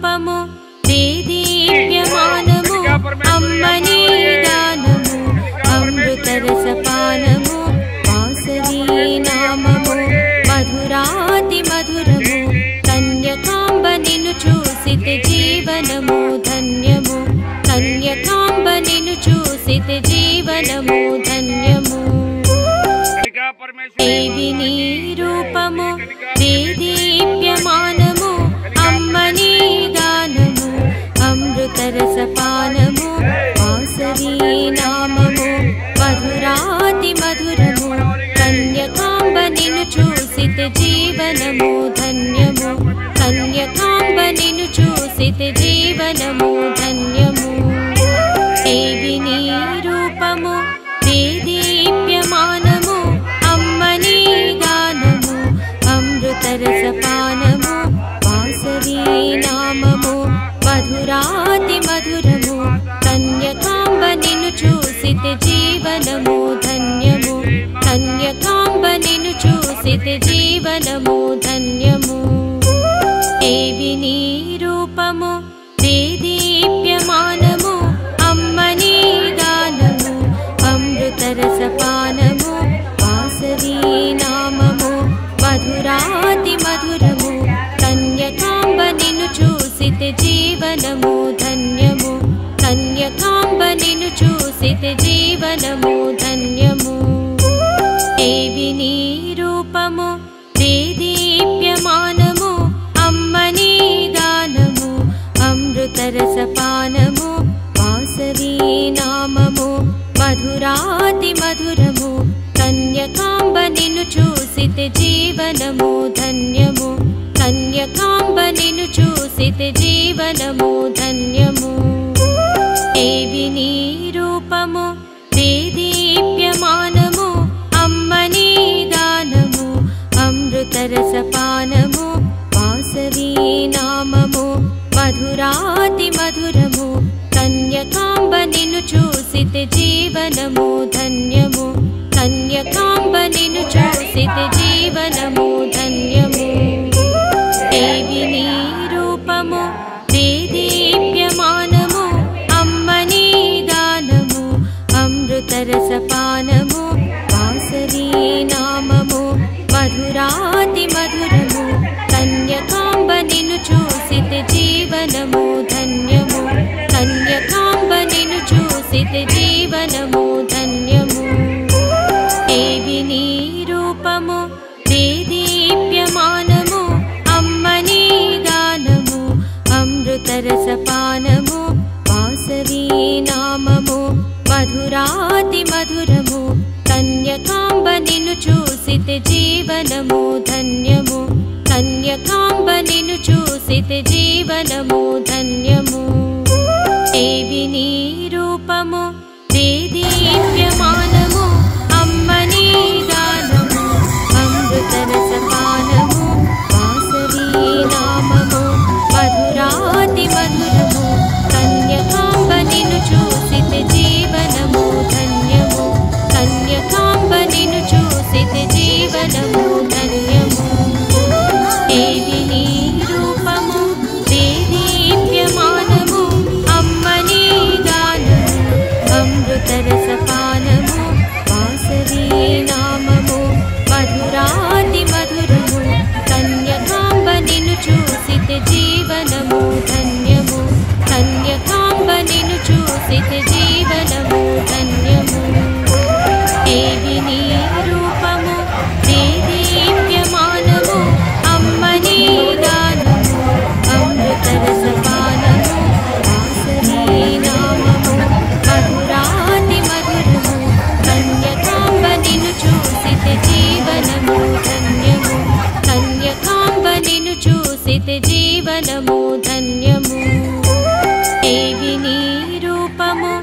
रूपमु देदीप्यमानमु अम्मनी गानमु अमृतरसपानमु Vasavi नाममु मधुराति मधुरमु कन्यकांब निनु चूसिते जीवनमु धन्यमु कन्यकांब निनु चूसिते जीवनमु धन्यमु देवी नी रूपमु देदीप्यमानमु अम्मनी गानमु अमृतरसपानमु Vasavi नाममु मधुराति मधुरमु कन्यकांब निनु चूसिते जीवनमु धन्यमु कन्यकांब निनु चूसिते जीवनमु धन्यमु देवी नी रूपमु देदीप्यमानमु अम्मनी गानमु अमृतरसपानमु Vasavi नाममु मधुराति मधुरमु कन्यकांब निनु चूसिते जीवनमु धन्यमु कन्यकांब निनु चूसिते जीवनमु धन्यमु देवी नी रूपमु देदीप्यमानमु अम्मनी गानमु अमृतरसपानमु Vasavi नाममु मधुराति मधुरमु कन्यकांब निनु चूसिते जीवनमु धन्यमु कन्यकांब निनु चूसिते जीवनमु धन्यमु देवी नी रूपमु देदीप्यमानमु अम्मनी गानमु अमृतरसपानमु Vasavi नाममु मधुराति मधुरमु कन्यकांब निनु चूसिते जीवनमु धन्यमु कन्यकांब निनु चूसिते जीवनमु धन्यमु देवी नी रूपमु देदीप्यमानमु अम्मनी गानमु अमृतरसपानमु Vasavi नाममु मधुराति मधुरमु कन्यकांब निनु चूसिते जीवनमु धन्यमु कन्यकांब निनु चूसिते जीवनमु धन्यमु देवी नी रूपमु देदीप्यमानमु अम्मनी गानमु अमृतरसपानमु Vasavi नाममु मधुराति मधुरमु कन्यकांब निनु चूसिते जीवनमु धन्यमु कन्यकांब निनु चूसिते जीवनमु धन्यमु देवी नी रूपमु देदीप्यमानमु अम्मनी गानमु अमृतरसपानमु Vasavi नाममु मधुराति मधुरमु कन्यकांब निनु चूसिते जीवनमु धन्यमु कन्यकांब निनु चूसिते जीवनमु धन्यमु देवी नी रूपमु देदीप्यमानमु अम्मनी गानमु अमृतरसपानमु Vasavi नाममु मधुराति मधुरमु कन्यकांब निनु चूसिते जीवनमु धन्यमु कन्यकांब निनु चूसिते जीवनमु धन्यमु देवी नी रूपमु देदीप्यमानमु अम्मनी गानमु अमृतरसपानमु Vasavi नाममु मधुराति मधुरमु कन्यकांब निनु चूसिते जीवनमु धन्यमु कन्यकांब निनु चूसिते जीवनमु धन्यमु देवी नी रूपमु देदीप्यमानमु अम्मनी गानमु अमृतरसपानमु Vasavi नाममु मधुराति मधुरमु कन्यकांब निनु चूसिते जीवनमु धन्यमु कन्यकांब निनु चूसिते जीवनमु धन्यमु देवी नी रूपमु